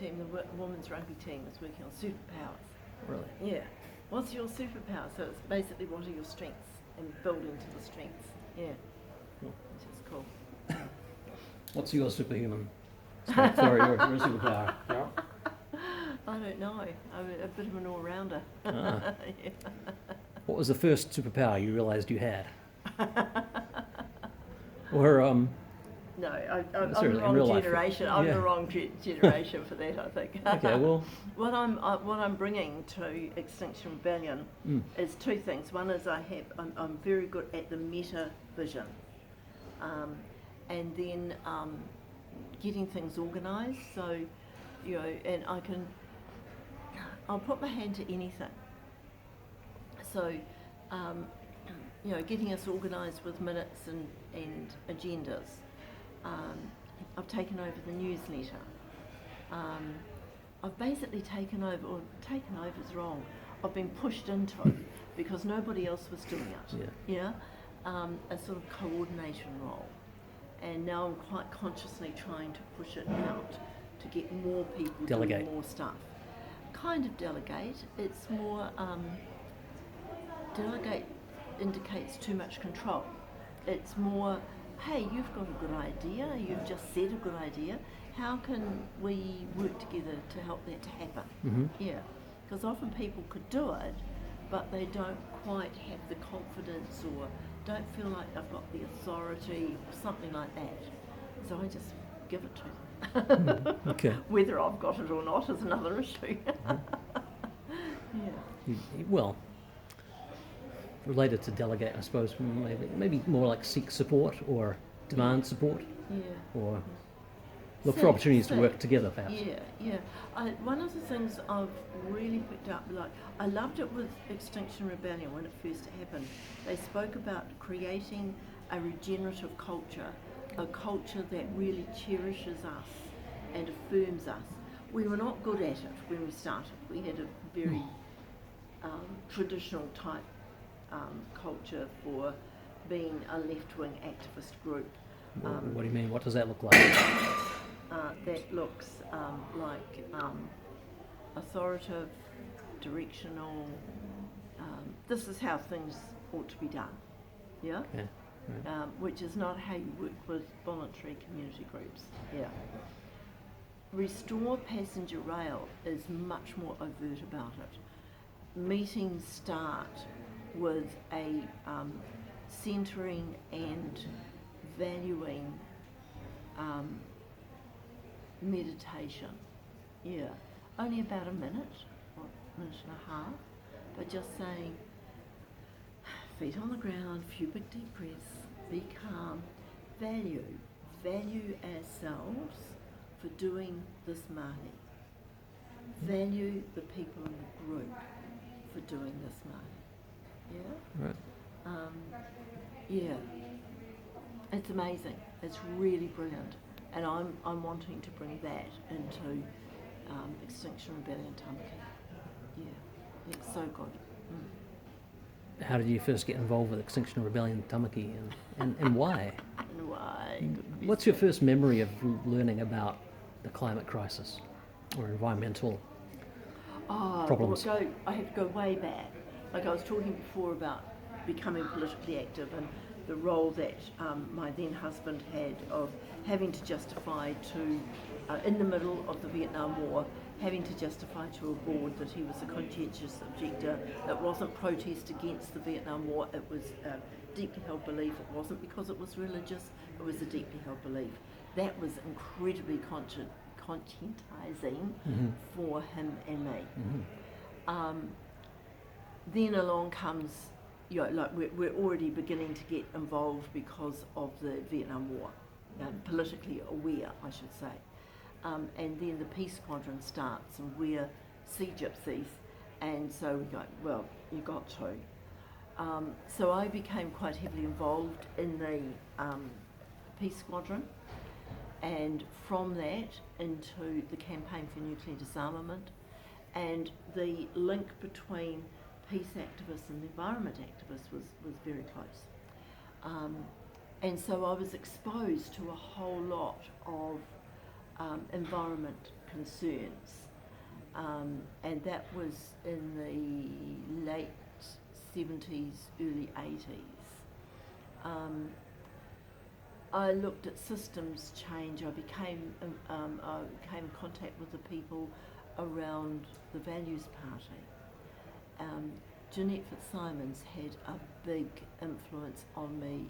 team, the women's rugby team, is working on superpowers. Really? Yeah. What's your superpower? So it's basically what are your strengths and building to the strengths. Yeah. Cool. Which is cool. What's your superhuman strength or your superpower? Yeah. I don't know. I'm a bit of an all-rounder. Ah. Yeah. What was the first superpower you realised you had? Or No, I'm the in wrong real life. generation. I'm Yeah. the wrong generation for that, I think. Okay, well, what I'm bringing to Extinction Rebellion is two things. One is I'm very good at the meta vision, and then getting things organised. So, you know, and I'll put my hand to anything. So, you know, getting us organised with minutes and agendas. I've taken over the newsletter. I've basically taken over is wrong. I've been pushed into it because nobody else was doing it. Yeah. A sort of coordination role. And now I'm quite consciously trying to push it out to get more people Delegate. doing more stuff. Kind of delegate. It's more, delegate indicates too much control. It's more, hey, you've got a good idea, you've just said a good idea, how can we work together to help that to happen? Mm-hmm. Yeah, because often people could do it, but they don't quite have the confidence or don't feel like they've got the authority or something like that. So I just give it to them. Okay. Whether I've got it or not is another issue. Yeah. Well, related to delegate, I suppose, maybe more like seek support or demand support, Yeah. or look for opportunities to work together, perhaps. Yeah. One of the things I've really picked up, like I loved it with Extinction Rebellion when it first happened. They spoke about creating a regenerative culture, a culture that really cherishes us and affirms us. We were not good at it when we started. We had a very traditional type culture for being a left-wing activist group. What do you mean? What does that look like? That looks like authoritative, directional. This is how things ought to be done. Yeah. Yeah. Right. Which is not how you work with voluntary community groups. Yeah. Restore Passenger Rail is much more overt about it. Meetings start with a centering and valuing meditation. Yeah, only about a minute or a minute and a half, but just saying, feet on the ground, few big deep breaths, be calm, value ourselves for doing this mahi. Value the people in the group for doing this mahi. Yeah? Right. Yeah. It's amazing. It's really brilliant. And I'm wanting to bring that into Extinction Rebellion Tamaki. Yeah. It's so good. How did you first get involved with Extinction Rebellion Tamaki, and why? And why? What's your first memory of learning about the climate crisis or environmental problems? Well, I have to go way back. Like I was talking before about becoming politically active and the role that my then husband had of having to justify to, in the middle of the Vietnam War, having to justify to a board that he was a conscientious objector. It wasn't protest against the Vietnam War, it was a deeply held belief. It wasn't because it was religious, it was a deeply held belief. That was incredibly conscientizing for him and me. Then along comes, you know, like we're already beginning to get involved because of the Vietnam War, politically aware, I should say. And then the Peace Squadron starts, and we're sea gypsies, and so we go, well, you got to. So I became quite heavily involved in the Peace Squadron, and from that into the campaign for nuclear disarmament, and the link between peace activists and the environment activists was very close. And so I was exposed to a whole lot of environment concerns, and that was in the late 70s, early 80s. I looked at systems change. I became in contact with the people around the Values Party. Jeanette Fitzsimons had a big influence on me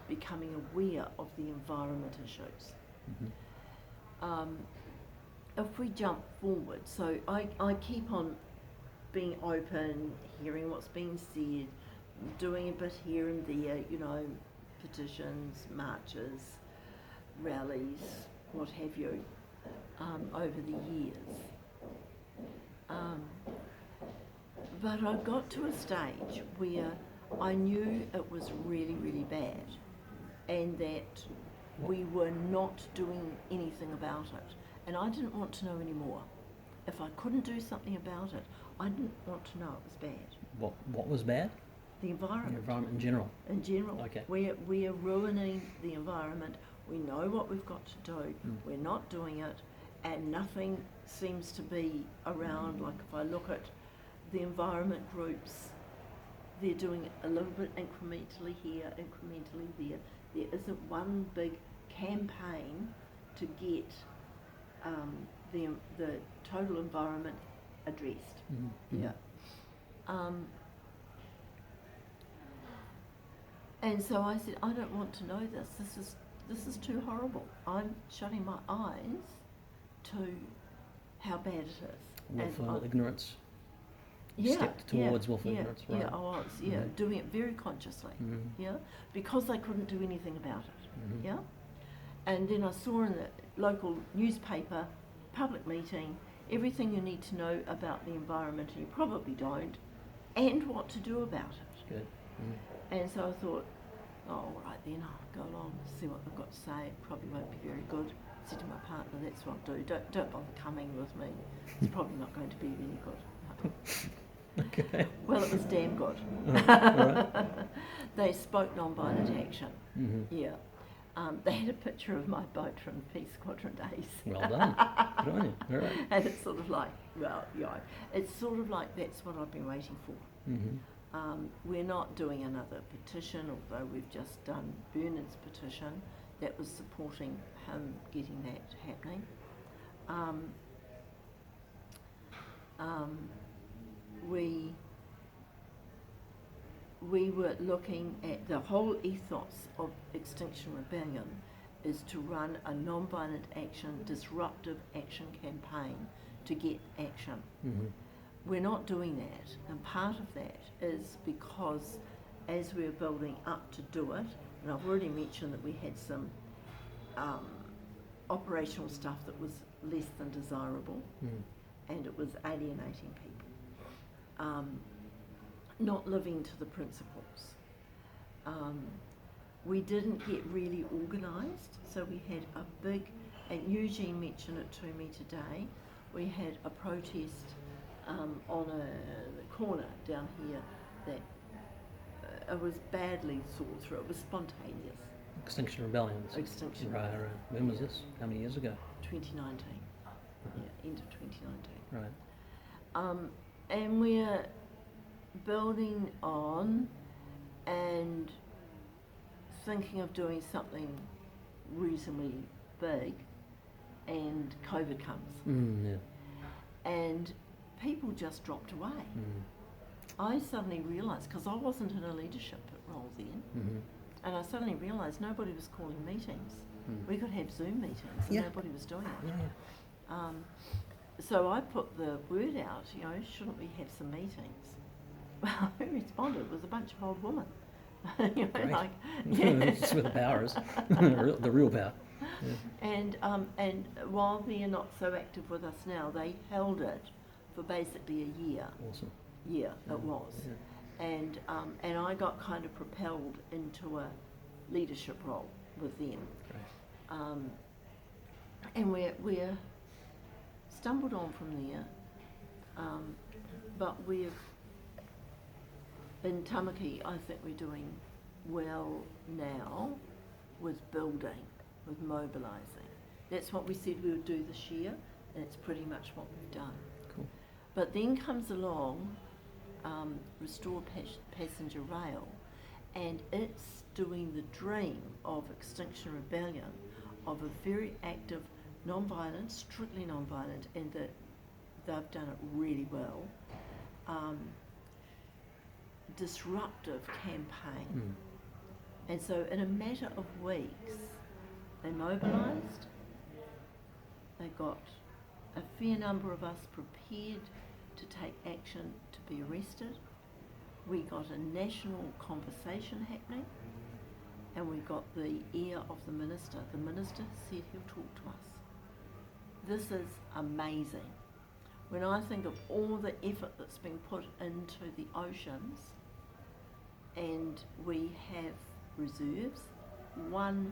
becoming aware of the environment issues. If we jump forward, so I keep on being open, hearing what's being said, doing a bit here and there, petitions, marches, rallies, what have you, over the years. But I got to a stage where I knew it was really, really bad, and that we were not doing anything about it. And I didn't want to know anymore. If I couldn't do something about it, I didn't want to know it was bad. What was bad? The environment. The environment in general. In general. Okay. We are ruining the environment. We know what we've got to do. We're not doing it, and nothing seems to be around. Like if I look at the environment groups, they're doing it a little bit incrementally here, incrementally there. There isn't one big campaign to get the total environment addressed. Yeah. And so I said, I don't want to know this. This is too horrible. I'm shutting my eyes to how bad it is. Willful ignorance. Yeah, Stepped towards willful ignorance, right? Yeah, I was. Yeah, doing it very consciously. Yeah, because I couldn't do anything about it. Yeah, and then I saw in the local newspaper, public meeting, everything you need to know about the environment, and you probably don't, and what to do about it. Good. And so I thought, oh, all right then, I'll go along, see what they've got to say. It probably won't be very good. I said to my partner, that's what I'll do. Don't bother coming with me. It's probably not going to be really good. Okay. Well, it was damn good. Right. They spoke non-violent action. Yeah. They had a picture of my boat from the Peace Squadron days. Well done. Good on you. All right. And it's sort of like, well, yeah, it's sort of like that's what I've been waiting for. We're not doing another petition, although we've just done Bernard's petition that was supporting him getting that happening. We were looking at the whole ethos of Extinction Rebellion is to run a non-violent action, disruptive action campaign to get action. We're not doing that, and part of that is because as we're building up to do it, and I've already mentioned that we had some operational stuff that was less than desirable, and it was alienating people, not living to the principles. We didn't get really organised, so we had a big, and Eugene mentioned it to me today, we had a protest on a corner down here that it was badly thought through. It was spontaneous. Extinction Rebellion. Extinction. Right. When was this? How many years ago? 2019. Yeah, end of 2019. Right. And we're building on and thinking of doing something reasonably big, and COVID comes. Yeah. And people just dropped away. I suddenly realised, because I wasn't in a leadership role then, and I suddenly realised nobody was calling meetings. We could have Zoom meetings and nobody was doing it. So I put the word out, shouldn't we have some meetings? Well, who responded was a bunch of old women. Great. That's where the power is, the real power. Yeah. And while they're not so active with us now, they held it for basically a year. Awesome. Yeah, it was. Yeah. And I got kind of propelled into a leadership role with them. Great. And we're stumbled on from there, but in Tamaki, I think we're doing well now with building, with mobilising. That's what we said we would do this year, and it's pretty much what we've done. Cool. But then comes along Restore Passenger Rail, and it's doing the dream of Extinction Rebellion, of a very active, non-violent, strictly non-violent, and that they've done it really well, disruptive campaign. And so in a matter of weeks, they mobilised, they got a fair number of us prepared to take action to be arrested. We got a national conversation happening, and we got the ear of the minister. The minister said he'll talk to us. This is amazing. When I think of all the effort that's been put into the oceans, and we have reserves, 1%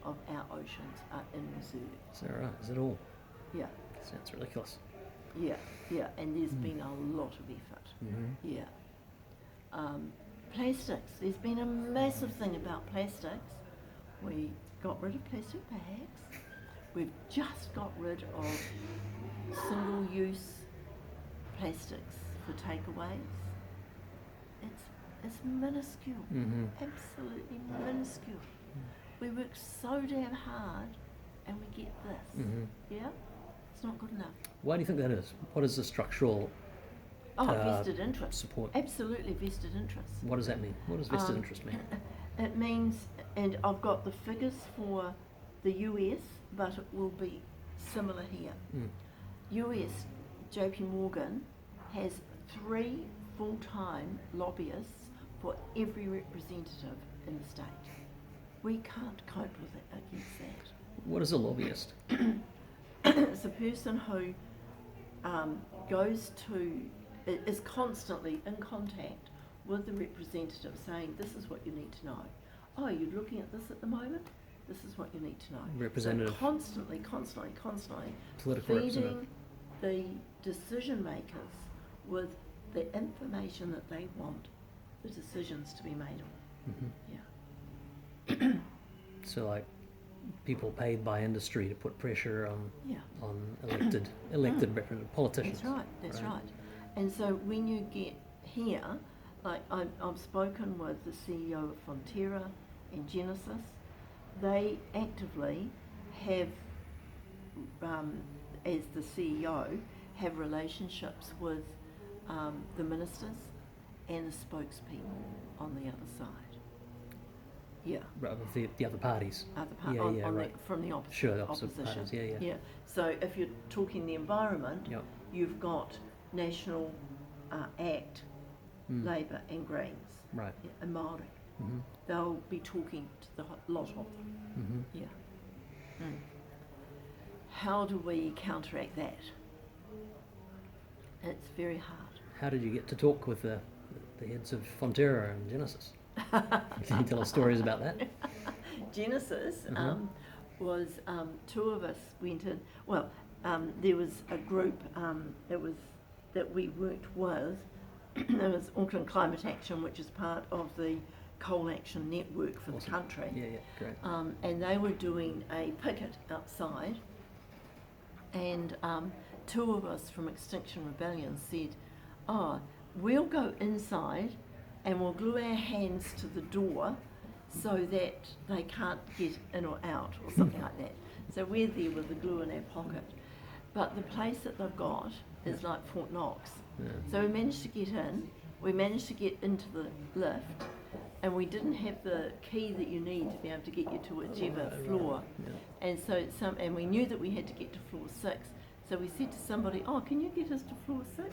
of our oceans are in reserve. Is that right? Is it all? Yeah. Sounds ridiculous. Yeah, and there's been a lot of effort. Yeah. Plastics, there's been a massive thing about plastics. We got rid of plastic bags. We've just got rid of single-use plastics for takeaways. It's minuscule, absolutely minuscule. We work so damn hard and we get this. Yeah? It's not good enough. Why do you think that is? What is the structural vested interest. support? Absolutely vested interest. What does that mean? What does vested interest mean? It means, and I've got the figures for the US, but it will be similar here. US, JP Morgan has 3 full-time lobbyists for every representative in the state. We can't cope with it against that. What is a lobbyist? It's a person who is constantly in contact with the representative saying, this is what you need to know. Oh, you're looking at this at the moment? This is what you need to know. Representative. So constantly Political feeding the decision makers with the information that they want the decisions to be made on. Yeah. So like people paid by industry to put pressure on elected politicians. That's right. And so when you get here, like I've spoken with the CEO of Fonterra and Genesis, they actively have, as the CEO, have relationships with the ministers and the spokespeople on the other side. Yeah. Right, with the other parties. From the opposition. Sure, the opposition. Parties, yeah. So if you're talking the environment, you've got National Act, Labour and Greens, right, and Māori. They'll be talking to the lot of them. Yeah. How do we counteract that? It's very hard. How did you get to talk with the heads of Fonterra and Genesis? Can you tell us stories about that? Genesis was 2 of us went in. Well, there was a group that we worked with. There was Auckland Climate Action, which is part of the Coal Action Network for the country. Yeah, great. And they were doing a picket outside, and 2 of us from Extinction Rebellion said, oh, we'll go inside and we'll glue our hands to the door so that they can't get in or out or something like that. So we're there with the glue in our pocket. But the place that they've got is like Fort Knox. So we managed to get in, we managed to get into the lift, and we didn't have the key that you need to be able to get you to whichever floor. And so and we knew that we had to get to floor 6. So we said to somebody, oh, can you get us to floor 6?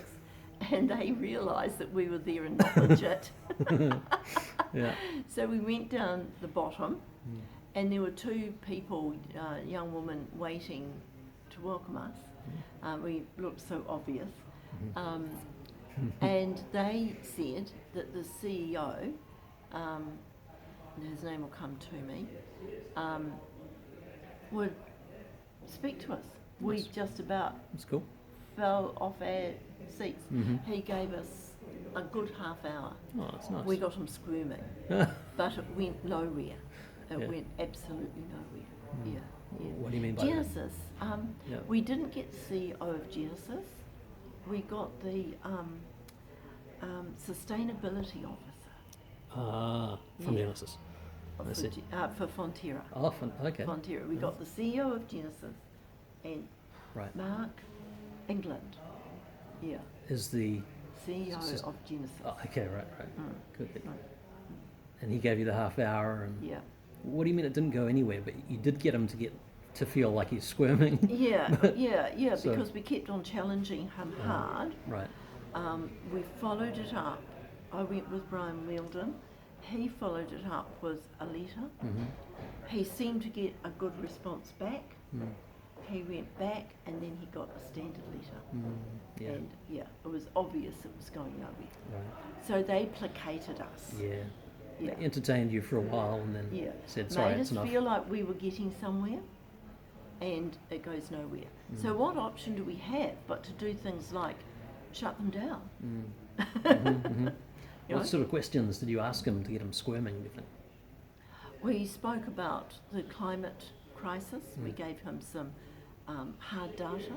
And they realised that we were there and not legit. So we went down the bottom, and there were 2 people, young women, waiting to welcome us. We looked so obvious. And they said that the CEO, his name will come to me, would speak to us. We just about fell off our seats. He gave us a good half hour. Oh, that's nice. We got him squirming, but it went nowhere. It went absolutely nowhere. What do you mean by Genesis. Yeah. We didn't get CEO of Genesis. We got the sustainability officer from Yeah. Genesis? I see. For Fonterra. Oh, okay. Fonterra. We got the CEO of Genesis and Right. Mark England. Yeah. Is the CEO of Genesis. Oh, okay, right. Good. Right. And he gave you the half hour, and Yeah. what do you mean it didn't go anywhere? But you did get him to feel like he's squirming. Yeah, So- because we kept on challenging him hard. Right. We followed it up. I went with Brian Weldon. He followed it up with a letter. Mm-hmm. He seemed to get a good response back. Mm. He went back and then he got a standard letter. Yeah. And it was obvious it was going nowhere. Right. So they placated us. Yeah. Yeah. They entertained you for a while, and then said, "Sorry, Made it's us enough." feel like we were getting somewhere, and it goes nowhere. So what option do we have but to do things like shut them down? You know? What sort of questions did you ask him to get him squirming, do you think? We spoke about the climate crisis. We gave him some hard data.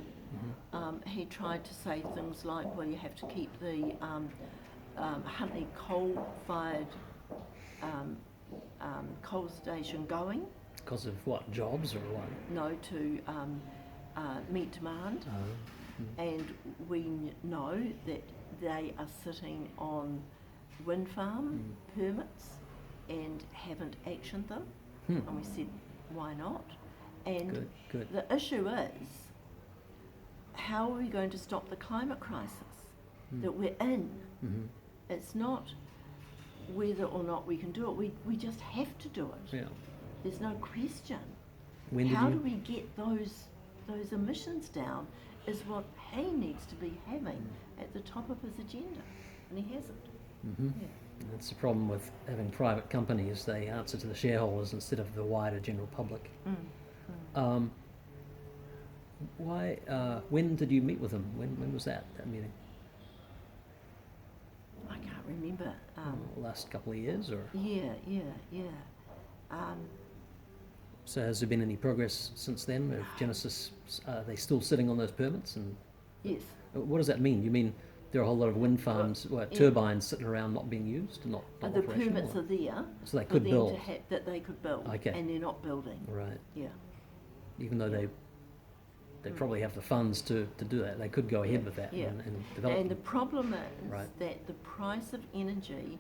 He tried to say things like, well, you have to keep the Huntley coal-fired coal station going, Because of what, jobs or what? no, to meet demand. And we know that they are sitting on wind farm permits and haven't actioned them. And we said, why not? And Good. the issue is, how are we going to stop the climate crisis that we're in? It's not whether or not we can do it. We just have to do it. Yeah. There's no question. When did How you? do we get those emissions down is what he needs to be having at the top of his agenda, and he hasn't. Yeah. That's the problem with having private companies. They answer to the shareholders instead of the wider general public. Why? When did you meet with him? When was that meeting? I can't remember. Last couple of years, or? Yeah. So has there been any progress since then? Of Genesis, are they still sitting on those permits? And Yes. what does that mean? You mean there are a whole lot of wind farms, turbines sitting around not being used, not The operational? permits are there So they for could them build. to that they could build, Okay. and they're not building. Right. Yeah. Even though they probably have the funds to do that, they could go ahead with that Yeah. and develop. And the them. problem is Right. that the price of energy